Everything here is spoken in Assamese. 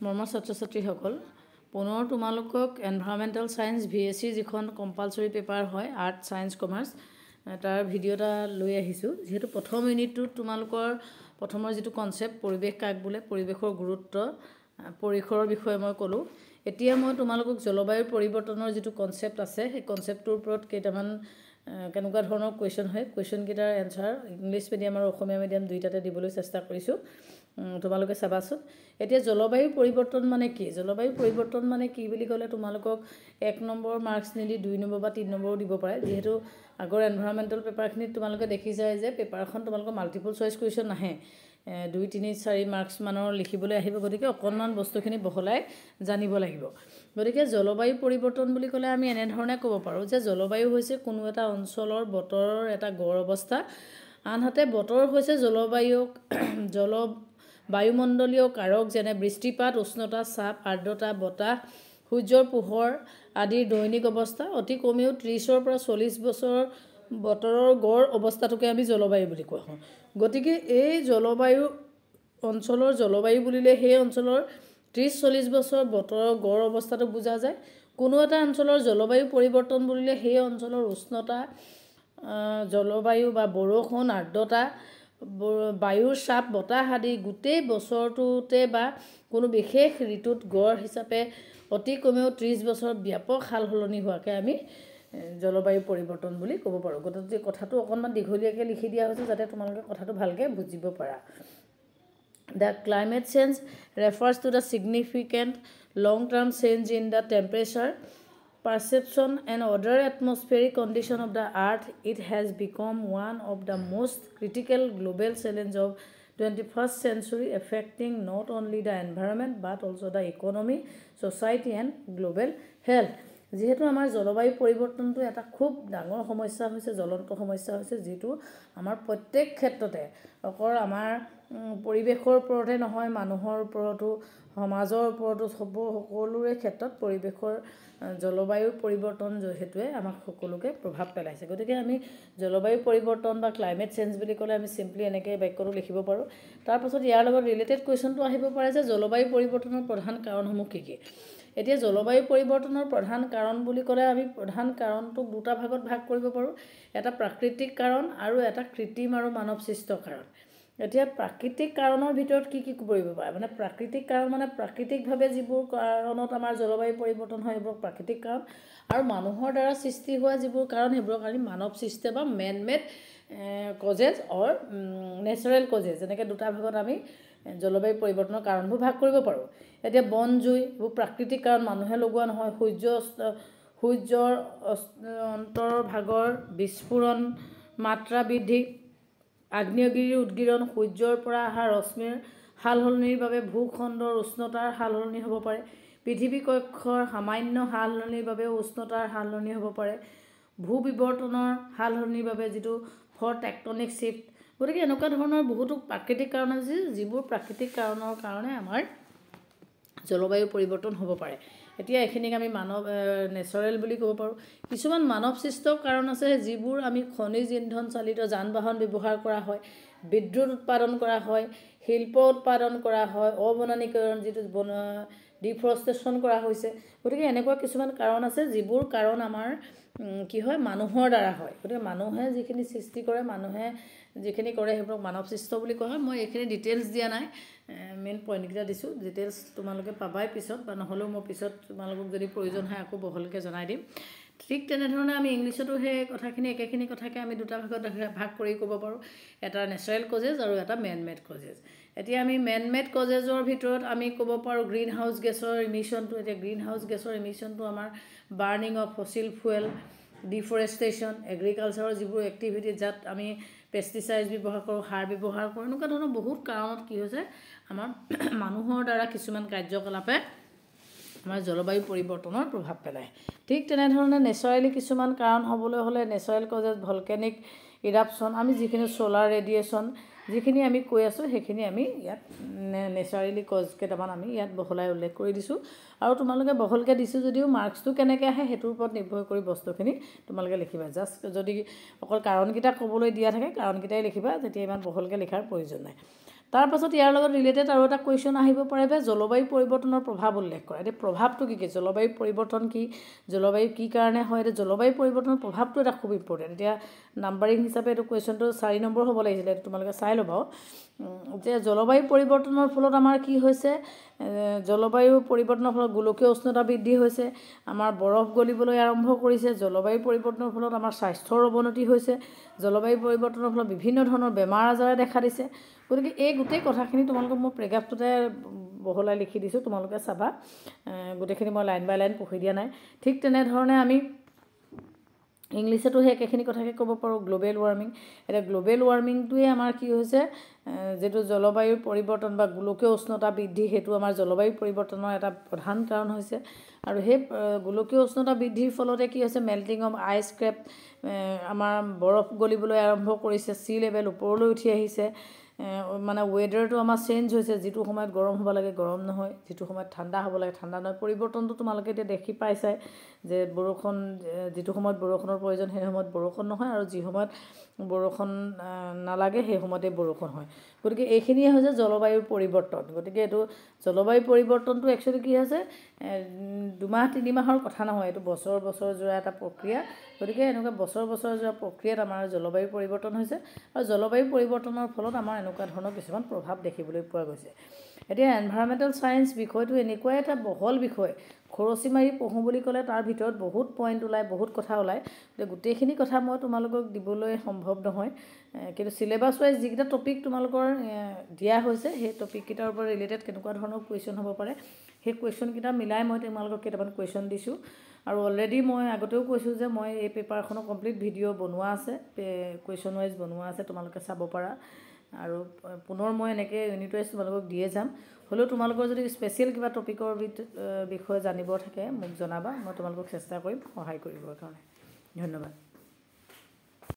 মৰমৰ ছাত্ৰ-ছাত্ৰীসকল পুনৰ তোমালোকক এনভাইৰনমেণ্টেল সায়েন্স VSc যিখন কম্পালসৰি পেপাৰ হয় আৰ্ট সায়েন্স কমাৰ্চ তাৰ ভিডিও এটা লৈ আহিছো যেহেতু প্ৰথম ইউনিটটো তোমালোকৰ প্ৰথমৰ যেটো কনসেপ্ট পৰিবেশ কাক বোলে পৰিবেশৰ গুৰুত্ব পৰিখৰৰ বিষয়ে মই ক'লো এতিয়া মই তোমালোকক জলবায়ুৰ পৰিৱৰ্তনৰ যেটো কনসেপ্ট আছে সেই কনসেপ্টৰ ওপৰত কেইটামান কেনেকুৱা ধৰণৰ কোৱেশ্চন হয় কোৱেশ্চন কিটাৰ এনসাৰ ইংলিশ মিডিয়াম আৰু অসমীয়া মিডিয়াম দুইটাতে দিবলৈ চেষ্টা কৰিছো তোমালোকে চাবাছোন এতিয়া জলবায়ু পৰিৱৰ্তন মানে কি জলবায়ু পৰিৱৰ্তন মানে কি বুলি ক'লে তোমালোকক 1 নম্বৰ মাৰ্কস নিদি 2 নম্বৰ বা 3 নম্বৰ দিব পাৰে যেহেতু আগৰ এনভাইৰনমেণ্টেল পেপাৰখিনিত তোমালোকে দেখি যায় যে পেপাৰখন তোমালোকৰ মাল্টিপল চয়েস কোৱেশ্চন নাহে 2 3 4 মাৰ্কস মানৰ লিখিবলৈ আহিব গতিকে অকনমান বস্তুখিনি বহলাই জানিব লাগিব গতিকে জলবায়ু পৰিৱৰ্তন বুলি ক'লে আমি এনে ধৰণে ক'ব পাৰো যে জলবায়ু হৈছে কোনো এটা অঞ্চলৰ বতৰৰ এটা গড় অৱস্থা আনহাতে বতৰ হৈছে বায়ুমণ্ডলীয় কাৰক যেনে বৃষ্টিপাত উষ্ণতা চাপ আৰ্দ্ৰতা বতাহ সূৰ্যৰ পোহৰ আদিৰ দৈনিক অৱস্থা অতি কমেও 30 ৰ পৰা 40 বছৰ বতৰৰ গড় অৱস্থাটোকে আমি জলবায়ু বুলি কোৱা হয় গতিকে এই জলবায়ু অঞ্চলৰ জলবায়ু বুলিলে সেই অঞ্চলৰ 30-40 বছৰ বতৰৰ গড় অৱস্থাটো বুজা যায় কোনো এটা অঞ্চলৰ জলবায়ু পৰিৱৰ্তন বুলিলে সেই অঞ্চলৰ উষ্ণতা জলবায়ু বা বৰষুণ আৰ্দ্ৰতা বায়ুৰ চাপ বতাহ আদি গোটেই বছৰটোতে বা কোনো বিশেষ ঋতুত গড় হিচাপে অতি কমেও 30 বছৰ ব্যাপক হালহলনি হোৱাকে আমি জলবায়ু পৰিৱৰ্তন বুলি ক'ব পাৰো গতিকে কথাটো অকনমান দীঘলীয়াকৈ লিখি দিয়া হৈছে যাতে তোমালোকে কথাটো ভালকৈ বুজিব পাৰা The climate change refers to the significant long-term change in the temperature, perception and other atmospheric condition of the earth. It has become one of the most critical global challenge of 21st century affecting not only the environment but also the economy, society and global health. যেহেতু আমাৰ জলবায়ু পৰিৱৰ্তনটো এটা খুব ডাঙৰ সমস্যা হৈছে জ্বলন্ত সমস্যা হৈছে যেটো আমাৰ প্ৰত্যেক ক্ষেত্ৰতে অকল আমাৰ পৰিবেশৰ ওপৰতে নহয় মানুহৰ ওপৰতো সমাজৰ ওপৰতো সকলোৰে ক্ষেত্ৰত পৰিবেশৰ জলবায়ুৰ পৰিৱৰ্তন যেহেতুৱে আমাক সকলোকে প্ৰভাৱ পেলাইছে গতিকে আমি জলবায়ু পৰিৱৰ্তন বা ক্লাইমেট চেঞ্জ বুলি ক'লে আমি সিম্পলি এনেকৈ বাক্যটো লিখিব পাৰো তাৰ পাছত ইয়াৰ লগত ৰিলেটেড কোৱেশ্চনটো আহিব পাৰে যে জলবায়ু পৰিৱৰ্তনৰ প্ৰধান কাৰণসমূহ কি কি এতিয়া জলবায়ু পৰিৱৰ্তনৰ প্ৰধান কাৰণ বুলি ক'লে আমি প্ৰধান কাৰণটোক দুটা ভাগত ভাগ কৰিব পাৰো এটা প্ৰাকৃতিক কাৰণ আৰু এটা কৃত্ৰিম আৰু মানৱ সৃষ্ট কাৰণ এতিয়া প্ৰাকৃতিক কাৰণৰ ভিতৰত কি কি কৰিব পাৰে মানে প্ৰাকৃতিক কাৰণ মানে প্ৰাকৃতিকভাৱে যিবোৰ কাৰণত আমাৰ জলবায়ু পৰিৱৰ্তন হয় এইবোৰ প্ৰাকৃতিক কাৰণ আৰু মানুহৰ দ্বাৰা সৃষ্টি হোৱা যিবোৰ কাৰণ সেইবোৰ আমি মানৱ সৃষ্ট বা মেন মেড কজেছ অৰ নেচাৰেল কজেছ যেনেকৈ দুটা ভাগত আমি জলবায়ু পৰিৱৰ্তনৰ কাৰণবোৰ ভাগ কৰিব পাৰো এতিয়া বন জুই এইবোৰ প্ৰাকৃতিক কাৰণ মানুহে লগোৱা নহয় সূৰ্যৰ অন্তৰভাগৰ বিস্ফোৰণ মাত্ৰা বৃদ্ধি আগ্নেয়গিৰিৰ উদ্গিৰণ সূৰ্যৰ পৰা অহা ৰশ্মিৰ হালহলনিৰ বাবে ভূখণ্ডৰ উষ্ণতাৰ হালহলনি হ'ব পাৰে পৃথিৱী কক্ষৰ সামান্য হালহলনিৰ বাবে উষ্ণতাৰ হালহলনি হ'ব পাৰে ভূবিৱৰ্তনৰ হালহলনিৰ বাবে যেটো ফৰ টেকটনিক শিফ্ট গতিকে এনেকুৱা ধৰণৰ বহুতো প্ৰাকৃতিক কাৰণ আছে যিবোৰ প্ৰাকৃতিক কাৰণৰ কাৰণে আমাৰ জলবায়ু পৰিৱৰ্তন হ'ব পাৰে এতিয়া এখিনিক আমি মানৱ নেচাৰেল বুলি ক'ব পাৰো কিছুমান মানৱ সৃষ্ট কাৰণ আছে যিবোৰ আমি খনিজ ইন্ধন চালিত যান-বাহন ব্যৱহাৰ কৰা হয় বিদ্যুৎ উৎপাদন কৰা হয় শিল্প উৎপাদন কৰা হয় অবননীকৰণ যেটো ডিফৰেষ্টেশ্যন কৰা হৈছে গতিকে এনেকুৱা কিছুমান কাৰণ আছে যিবোৰ কাৰণ আমাৰ কি হয় মানুহৰ দ্বাৰা হয় গতিকে মানুহে যিখিনি সৃষ্টি কৰে মানুহে যিখিনি কৰে সেইবোৰ মানৱ সৃষ্ট বুলি কোৱা হয় মই এইখিনি ডিটেইলছ দিয়া নাই মেইন পইণ্ট কিটা দিছো ডিটেইলছ তোমালোকে পাবাই পিছত বা নহলেও মই পিছত তোমালোকক যদি প্ৰয়োজন হয় আকৌ বহলকৈ জনাই দিম ঠিক তেনে ধৰণে আমি ইংলিছতো হে কথাখিনি একেখিনি কথাকে আমি দুটা ভাগত ভাগ কৰি ক'ব পাৰো এটা নেচাৰেল কজেছ আৰু এটা মেন মেড কজেছ এতিয়া আমি মেন মেড কজেছৰ ভিতৰত আমি ক'ব পাৰো গ্ৰীণ হাউস গেছৰ ইমিশনটো এতিয়া গ্ৰীণ হাউস গেছৰ ইমিশনটো আমাৰ burning of fossil fuel deforestation এগ্ৰিকালচাৰৰ যিবোৰ এক্টিভিটি যাত আমি পেষ্টিসাইড ব্যৱহাৰ কৰোঁ সাৰ ব্যৱহাৰ কৰোঁ এনেকুৱা ধৰণৰ বহুত কাৰণত কি হৈছে আমাৰ মানুহৰ দ্বাৰা কিছুমান কাৰ্যকলাপে আমাৰ জলবায়ু পৰিৱৰ্তনৰ প্ৰভাৱ পেলায় ঠিক তেনে ধৰণে নেচাৰেলি কিছুমান কাৰণ হ'বলৈ হলে নেচাৰেল কজেছ ভলকেনিক ইৰাপশ্যন আমি যিখিনি সোলাৰ ৰেডিয়েশ্যন যিখিনি আমি কৈ আছো সেইখিনি আমি ইয়াত নেচাৰেলি কজ কেইটামান আমি ইয়াত বহলাই উল্লেখ কৰি দিছো আৰু তোমালোকে বহলকৈ দিছো যদিও মাৰ্কসটো কেনেকৈ আহে হেতুৰ ওপৰত নিৰ্ভৰ কৰি বস্তুখিনি তোমালোকে লিখিবা জাস্ট যদি অকল কাৰণকিটা ক'বলৈ দিয়া থাকে কাৰণকিটাই লিখিবা তেতিয়া ইমান বহলকৈ লিখাৰ প্ৰয়োজন নাই তাৰ পাছত ইয়াৰ লগত ৰিলেটেড আৰু এটা কুৱেশ্যন আহিব পাৰে যে জলবায়ু পৰিৱৰ্তনৰ প্ৰভাৱ উল্লেখ কৰা এতিয়া প্ৰভাৱটো কি জলবায়ু পৰিৱৰ্তন কি জলবায়ু কি কাৰণে হয় এতিয়া জলবায়ু পৰিৱৰ্তনৰ প্ৰভাৱটো এটা খুব ইম্পৰ্টেণ্ট এতিয়া নাম্বাৰিং হিচাপে এইটো কুৱেশ্যনটো 4 নম্বৰ হ'ব লাগিছিলে এইটো তোমালোকে চাই ল'বা যে জলবায়ু পৰিৱৰ্তনৰ ফলত আমাৰ কি হৈছে জলবায়ু পৰিৱৰ্তনৰ ফলত গোলকীয় উষ্ণতা বৃদ্ধি হৈছে আমাৰ বৰফ গলিবলৈ আৰম্ভ কৰিছে জলবায়ু পৰিৱৰ্তনৰ ফলত আমাৰ স্বাস্থ্যৰ অৱনতি হৈছে জলবায়ু পৰিৱৰ্তনৰ ফলত বিভিন্ন ধৰণৰ বেমাৰ আজাৰে দেখা দিছে গতিকে এই গোটেই কথাখিনি তোমালোকক মই প্ৰেগাফটোতে বহলাই লিখি দিছোঁ তোমালোকে চাবা গোটেইখিনি মই লাইন বাই লাইন পঢ়ি দিয়া নাই ঠিক তেনেধৰণে আমি ইংলিছতো সেই একেখিনি কথাকে ক'ব পাৰোঁ গ্ল'বেল ৱাৰ্মিং এতিয়া গ্ল'বেল ৱাৰ্মিংটোৱে আমাৰ কি হৈছে যেটো জলবায়ুৰ পৰিৱৰ্তন বা গোলকীয় উষ্ণতা বৃদ্ধি সেইটো আমাৰ জলবায়ু পৰিৱৰ্তনৰ এটা প্ৰধান কাৰণ হৈছে আৰু সেই গোলকীয় উষ্ণতা বৃদ্ধিৰ ফলতে কি হৈছে মেল্টিং অফ আইচ ক্ৰেপ আমাৰ বৰফ গলিবলৈ আৰম্ভ কৰিছে সি লেভেল ওপৰলৈ উঠি আহিছে মানে ৱেডাৰটো আমাৰ চেঞ্জ হৈছে যিটো সময়ত গৰম হ'ব লাগে গৰম নহয় যিটো সময়ত ঠাণ্ডা হ'ব লাগে ঠাণ্ডা নহয় পৰিৱৰ্তনটো তোমালোকে এতিয়া দেখি পাইছাই যে বৰষুণ যিটো সময়ত বৰষুণৰ প্ৰয়োজন সেই সময়ত বৰষুণ নহয় আৰু যি সময়ত বৰষুণ নালাগে সেই সময়তে বৰষুণ হয় গতিকে এইখিনিয়ে হৈছে জলবায়ুৰ পৰিৱৰ্তন গতিকে এইটো জলবায়ু পৰিৱৰ্তনটো একচুৱেলি কি হৈছে 2 মাহ 3 মাহৰ কথা নহয় এইটো বছৰ বছৰ জোৰা এটা প্ৰক্ৰিয়া গতিকে এনেকুৱা বছৰ বছৰ জোৰা প্ৰক্ৰিয়াত আমাৰ জলবায়ু পৰিৱৰ্তন হৈছে আৰু জলবায়ু পৰিৱৰ্তনৰ ফলত আমাৰ এনেকুৱা ধৰণৰ কিছুমান প্ৰভাৱ দেখিবলৈ পোৱা গৈছে এতিয়া এনভাইৰনমেণ্টেল সায়েন্স বিষয়টো এনেকুৱা এটা বহল বিষয় খৰচি মাৰি পঢ়োঁ বুলি ক'লে তাৰ ভিতৰত বহুত পইণ্ট ওলায় বহুত কথা ওলায় গোটেইখিনি কথা মই তোমালোকক দিবলৈ সম্ভৱ নহয় কিন্তু সিলেবাছ ৱাইজ যিকেইটা টপিক তোমালোকৰ দিয়া হৈছে সেই টপিককেইটাৰ ওপৰত ৰিলেটেড কেনেকুৱা ধৰণৰ কুৱেশ্যন হ'ব পাৰে সেই কুৱেশ্যনকেইটা মিলাই মই তোমালোকক কেইটামান কুৱেশ্যন দিছোঁ আৰু অলৰেডি মই আগতেও কৈছোঁ যে মই এই পেপাৰখনৰ কমপ্লিট ভিডিঅ' বনোৱা আছে কুৱেশ্যন ৱাইজ বনোৱা আছে তোমালোকে চাব পাৰা আৰু পুনৰ মই এনেকৈ ইউনিট ৱাইজ তোমালোকক দিয়ে যাম হ'লেও তোমালোকৰ যদি স্পেচিয়েল কিবা টপিকৰ বিষয়ে জানিব থাকে মোক জনাবা মই তোমালোকক চেষ্টা কৰিম সহায় কৰিবৰ কাৰণে ধন্যবাদ